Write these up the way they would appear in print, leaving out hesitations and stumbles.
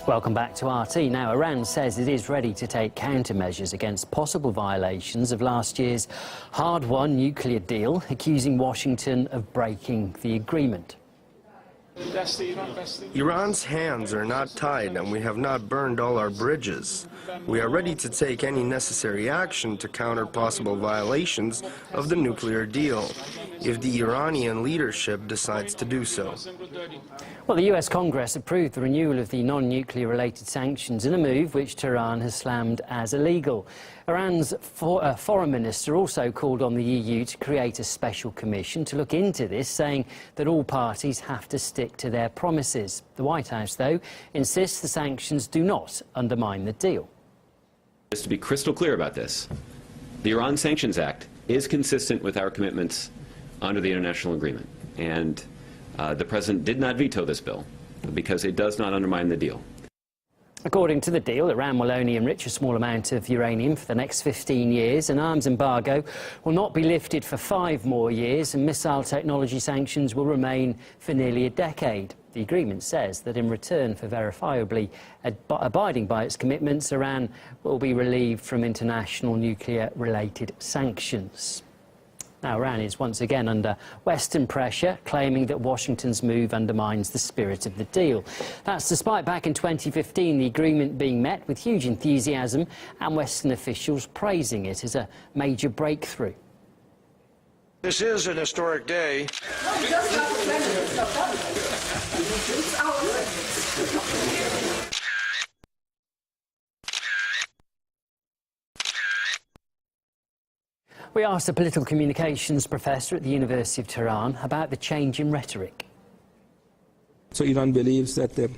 Welcome back to RT. Now, Iran says it is ready to take countermeasures against possible violations of last year's hard-won nuclear deal, accusing Washington of breaking the agreement. Iran's hands are not tied and we have not burned all our bridges. We are ready to take any necessary action to counter possible violations of the nuclear deal, if the Iranian leadership decides to do so. Well, the US Congress approved the renewal of the non-nuclear related sanctions in a move which Tehran has slammed as illegal. Iran's foreign minister also called on the EU to create a special commission to look into this, saying that all parties have to stick to their promises. The White House, though, insists the sanctions do not undermine the deal. Just to be crystal clear about this, the Iran Sanctions Act is consistent with our commitments under the international agreement, and the President did not veto this bill because it does not undermine the deal. According to the deal, Iran will only enrich a small amount of uranium for the next 15 years. An arms embargo will not be lifted for 5 more years, and missile technology sanctions will remain for nearly a decade. The agreement says that in return for verifiably abiding by its commitments, Iran will be relieved from international nuclear-related sanctions. Now, Iran is once again under Western pressure, claiming that Washington's move undermines the spirit of the deal. That's despite back in 2015 the agreement being met with huge enthusiasm and Western officials praising it as a major breakthrough. This is an historic day. We asked a political communications professor at the University of Tehran about the change in rhetoric. So Iran believes that the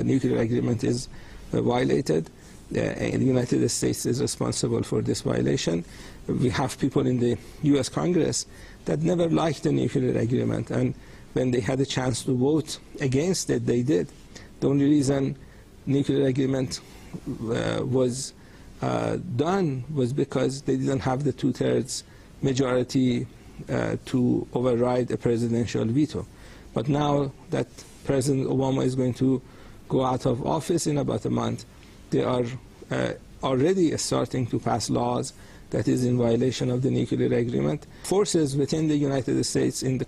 nuclear agreement is violated. The United States is responsible for this violation. We have people in the US Congress that never liked the nuclear agreement, and when they had a chance to vote against it, they did. The only reason nuclear agreement was done was because they didn't have the 2/3 majority to override a presidential veto. But now that President Obama is going to go out of office in about a month, they are already starting to pass laws that is in violation of the nuclear agreement. Forces within the United States in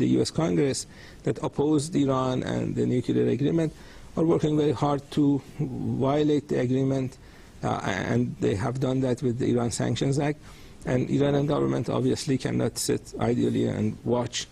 the US Congress that opposed Iran and the nuclear agreement are working very hard to violate the agreement, and they have done that with the Iran Sanctions Act. And Iranian government obviously cannot sit idly and watch